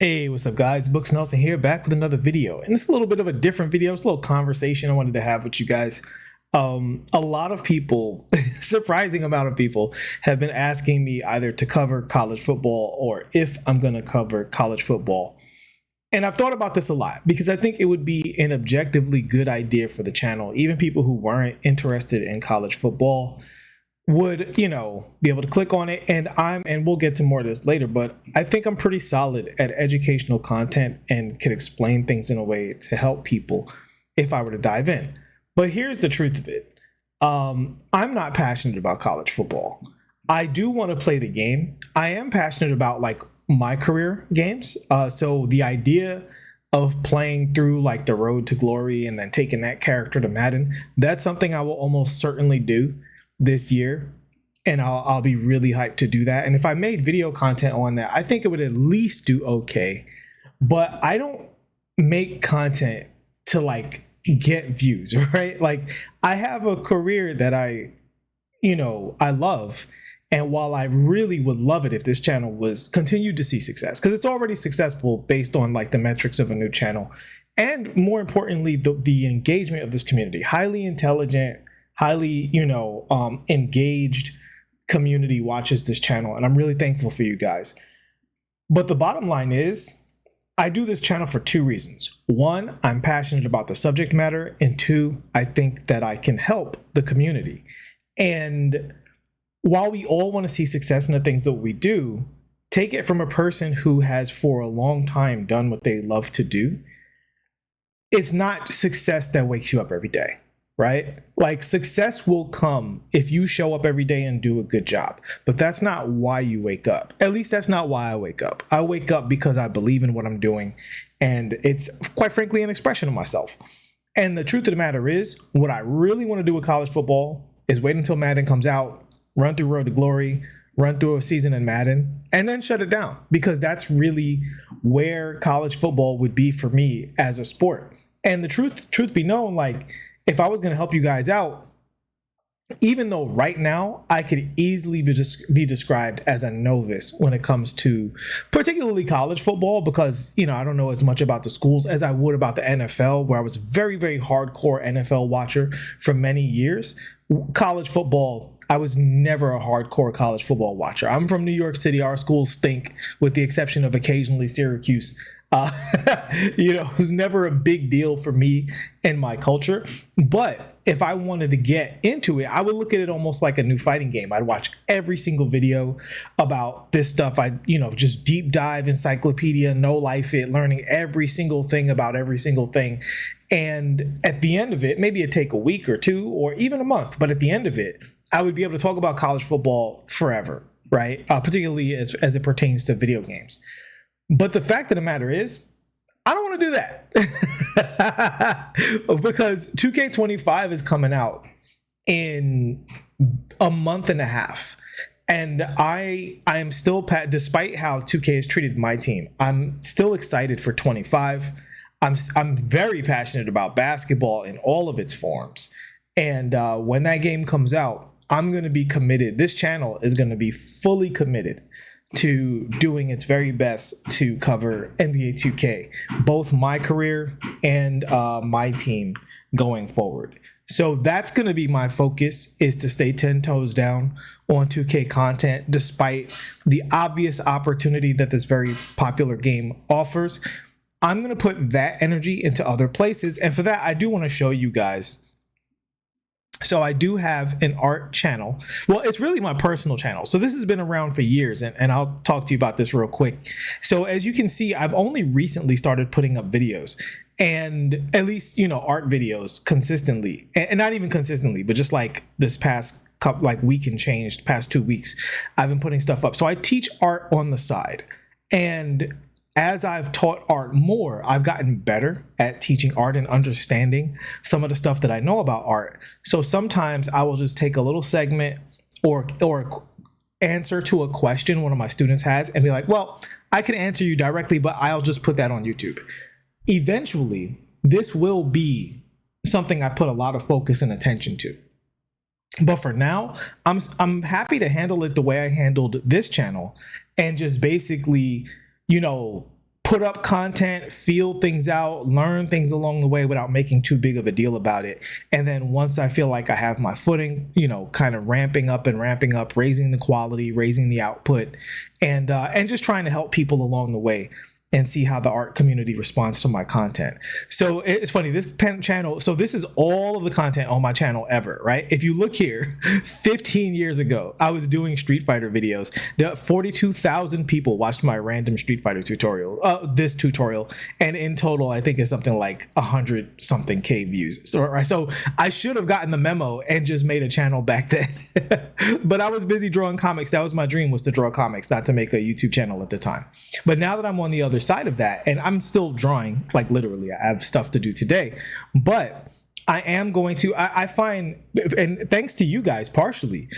Hey, what's up, guys? Books Nelson here, back with another video. And it's a little bit of a different video. It's a little conversation I wanted to have with you guys. A lot of people, surprising amount of people, have been asking me either to cover college football or if I'm going to cover college football. And I've thought about this a lot because I think it would be an objectively good idea for the channel. Even people who weren't interested in college football would, be able to click on it. And we'll get to more of this later, but I think I'm pretty solid at educational content and can explain things in a way to help people if I were to dive in. But here's the truth of it. I'm not passionate about college football. I do want to play the game. I am passionate about my career games. So the idea of playing through like the Road to Glory and then taking that character to Madden, that's something I will almost certainly do this year. And I'll be really hyped to do that. And if I made video content on that, I think it would at least do okay. But I don't make content to get views, right? Like I have a career that I love. And while I really would love it if this channel was continued to see success, because it's already successful based on the metrics of a new channel, and more importantly, the engagement of this community, highly intelligent, highly engaged community watches this channel, and I'm really thankful for you guys. But the bottom line is, I do this channel for two reasons. One, I'm passionate about the subject matter, and two, I think that I can help the community. And while we all want to see success in the things that we do, take it from a person who has for a long time done what they love to do. It's not success that wakes you up every day, right? Like success will come if you show up every day and do a good job, but that's not why you wake up. At least that's not why I wake up. I wake up because I believe in what I'm doing, and it's quite frankly an expression of myself. And the truth of the matter is, what I really want to do with college football is wait until Madden comes out, run through Road to Glory, run through a season in Madden, and then shut it down, because that's really where college football would be for me as a sport. And the truth be known, if I was going to help you guys out, even though right now I could easily be described as a novice when it comes to particularly college football, because, I don't know as much about the schools as I would about the NFL, where I was very, very hardcore NFL watcher for many years. College football, I was never a hardcore college football watcher. I'm from New York City. Our schools stink, with the exception of occasionally Syracuse. It was never a big deal for me and my culture. But if I wanted to get into it, I would look at it almost like a new fighting game. I'd watch every single video about this stuff. I'd, just deep dive encyclopedia, no life it, learning every single thing about every single thing. And at the end of it, maybe it'd take a week or two or even a month, but at the end of it, I would be able to talk about college football forever, right? Particularly as it pertains to video games. But the fact of the matter is, I don't want to do that because 2K25 is coming out in a month and a half. And I am still, despite how 2K has treated my team, I'm still excited for 25. I'm very passionate about basketball in all of its forms. And when that game comes out, I'm going to be committed. This channel is going to be fully committed to doing its very best to cover NBA 2K, both my career and my team going forward. So that's going to be my focus, is to stay 10 toes down on 2K content, despite the obvious opportunity that this very popular game offers. I'm going to put that energy into other places. And for that, I do want to show you guys. So I do have an art channel. Well, it's really my personal channel. So this has been around for years, and I'll talk to you about this real quick. So as you can see, I've only recently started putting up videos, and at least, art videos consistently, and not even consistently, but just this past couple, week and changed, past 2 weeks, I've been putting stuff up. So I teach art on the side, and as I've taught art more, I've gotten better at teaching art and understanding some of the stuff that I know about art. So sometimes I will just take a little segment or answer to a question one of my students has and be like, well, I can answer you directly, but I'll just put that on YouTube. Eventually, this will be something I put a lot of focus and attention to. But for now, I'm happy to handle it the way I handled this channel, and just basically, put up content, feel things out, learn things along the way without making too big of a deal about it. And then once I feel like I have my footing, kind of ramping up, raising the quality, raising the output, and just trying to help people along the way and see how the art community responds to my content. So it's funny, this channel, so this is all of the content on my channel ever, right? If you look here, 15 years ago, I was doing Street Fighter videos. 42,000 people watched my random Street Fighter tutorial, this tutorial. And in total, I think it's something like 100 something K views. So I should have gotten the memo and just made a channel back then. But I was busy drawing comics. That was my dream, was to draw comics, not to make a YouTube channel at the time. But now that I'm on the other side of that, and I'm still drawing, like literally I have stuff to do today, but I am going to, I find, and thanks to you guys partially,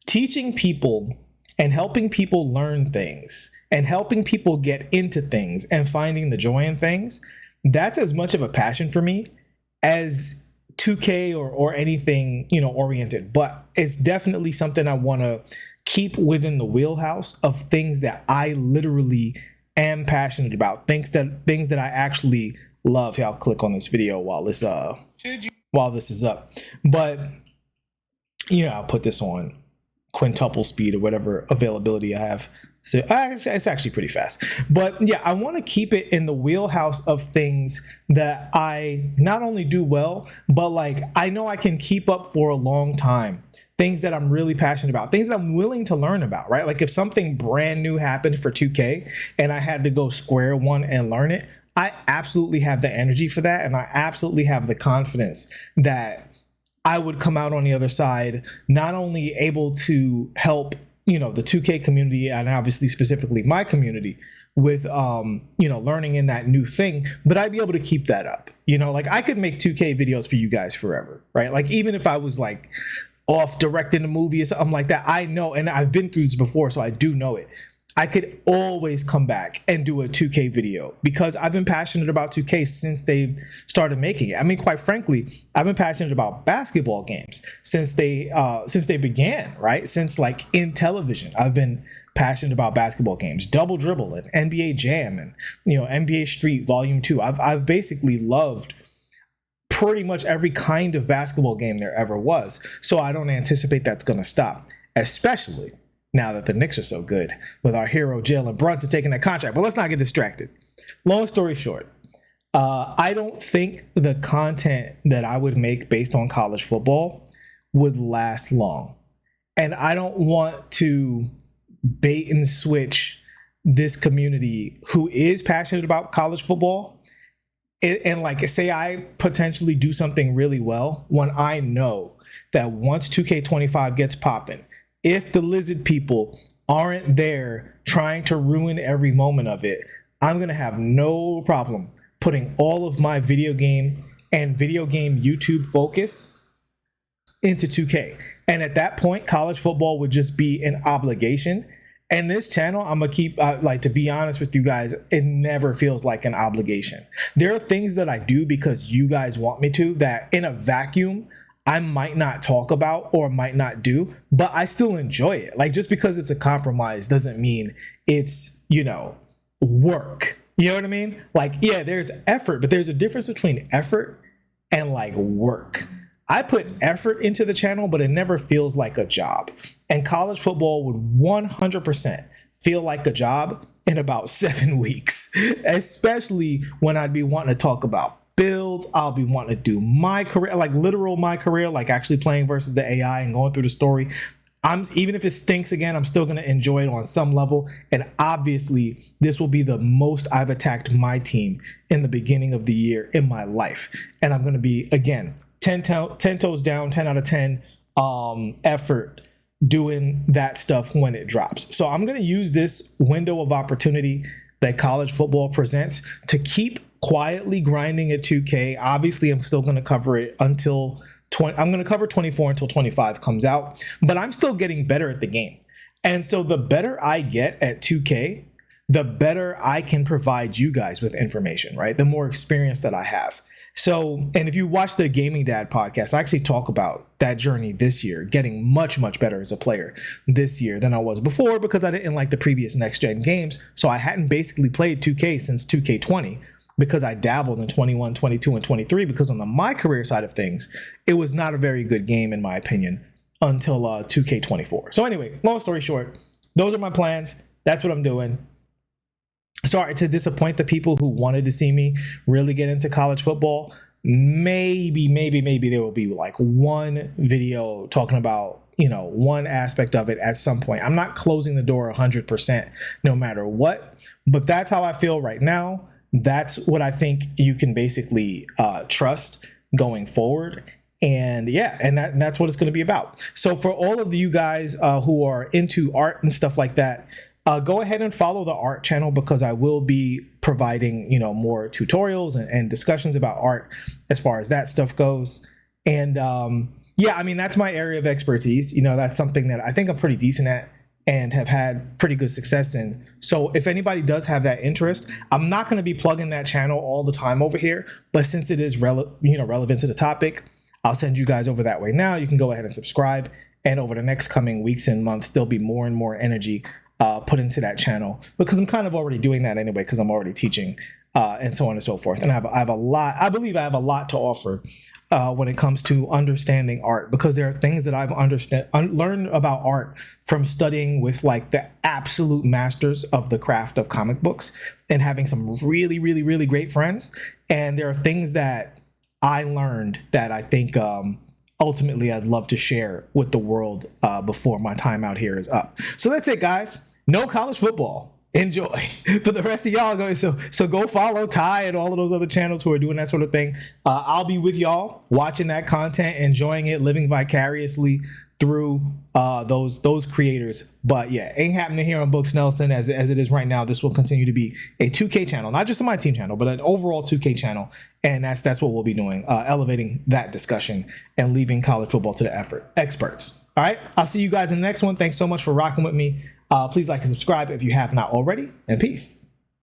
teaching people and helping people learn things and helping people get into things and finding the joy in things, that's as much of a passion for me as 2K or anything oriented. But it's definitely something I want to keep within the wheelhouse of things that I literally am passionate about, things that I actually love. Here, I'll click on this video while this is up. But I'll put this on quintuple speed or whatever availability I have. So it's actually pretty fast. But yeah, I want to keep it in the wheelhouse of things that I not only do well, but like I know I can keep up for a long time. Things that I'm really passionate about, things that I'm willing to learn about, right? Like if something brand new happened for 2K and I had to go square one and learn it, I absolutely have the energy for that. And I absolutely have the confidence that I would come out on the other side, not only able to help, the 2K community and obviously specifically my community with, learning in that new thing, but I'd be able to keep that up. Like I could make 2K videos for you guys forever, right? Like even if I was like off directing a movie or something like that, I know, and I've been through this before, so I do know it. I could always come back and do a 2K video because I've been passionate about 2K since they started making it. I mean, quite frankly, I've been passionate about basketball games since they began, right? Since like in television, I've been passionate about basketball games, Double Dribble and NBA Jam and NBA Street Volume 2. I've basically loved pretty much every kind of basketball game there ever was. So I don't anticipate that's going to stop, especially now that the Knicks are so good with our hero Jalen Brunson taking that contract. But let's not get distracted. Long story short, I don't think the content that I would make based on college football would last long. And I don't want to bait and switch this community who is passionate about college football and like say I potentially do something really well when I know that once 2K25 gets popping, if the lizard people aren't there trying to ruin every moment of it, I'm going to have no problem putting all of my video game YouTube focus into 2K. And at that point, college football would just be an obligation. And this channel, I'm going to keep, to be honest with you guys, it never feels like an obligation. There are things that I do because you guys want me to that in a vacuum, I might not talk about or might not do, but I still enjoy it. Like just because it's a compromise doesn't mean it's, work. You know what I mean? Like, yeah, there's effort, but there's a difference between effort and like work. I put effort into the channel, but it never feels like a job. And college football would 100% feel like a job in about 7 weeks, especially when I'd be wanting to talk about builds. I'll be wanting to do my career, like literal my career, like actually playing versus the AI and going through the story. Even if it stinks again, I'm still going to enjoy it on some level. And obviously, this will be the most I've attacked my team in the beginning of the year in my life. And I'm going to be, again, 10 toes down, 10 out of 10 effort doing that stuff when it drops. So I'm going to use this window of opportunity that college football presents to keep quietly grinding at 2K. Obviously, I'm still going to cover it until I'm going to cover 24 until 25 comes out, but I'm still getting better at the game. And so the better I get at 2K, the better I can provide you guys with information, right? The more experience that I have. So, and if you watch the Gaming Dad podcast, I actually talk about that journey this year, getting much, much better as a player this year than I was before because I didn't like the previous next gen games. So I hadn't basically played 2K since 2K20 because I dabbled in 21, 22, and 23 because on my career side of things, it was not a very good game in my opinion until 2K24. So anyway, long story short, those are my plans. That's what I'm doing. Sorry to disappoint the people who wanted to see me really get into college football. Maybe there will be like one video talking about, one aspect of it at some point. I'm not closing the door 100% no matter what, but that's how I feel right now. That's what I think you can basically trust going forward. And yeah, and that's what it's going to be about. So for all of you guys who are into art and stuff like that, go ahead and follow the art channel because I will be providing, more tutorials and discussions about art as far as that stuff goes. And yeah, I mean, that's my area of expertise. That's something that I think I'm pretty decent at and have had pretty good success in. So if anybody does have that interest, I'm not going to be plugging that channel all the time over here, but since it is relevant to the topic, I'll send you guys over that way now. You can go ahead and subscribe. And over the next coming weeks and months, there'll be more and more energy put into that channel because I'm kind of already doing that anyway because I'm already teaching and so on and so forth. And I have a lot, I believe I have a lot to offer when it comes to understanding art because there are things that I've learned about art from studying with like the absolute masters of the craft of comic books and having some really, really, really great friends. And there are things that I learned that I think ultimately I'd love to share with the world before my time out here is up. So that's it, guys. No college football. Enjoy. For the rest of y'all, so go follow Ty and all of those other channels who are doing that sort of thing. I'll be with y'all watching that content, enjoying it, living vicariously through those creators. But yeah, ain't happening here on Books Nelson as it is right now. This will continue to be a 2K channel, not just a my team channel, but an overall 2K channel. And that's what we'll be doing, elevating that discussion and leaving college football to the experts. All right, I'll see you guys in the next one. Thanks so much for rocking with me. Please like and subscribe if you have not already, and peace.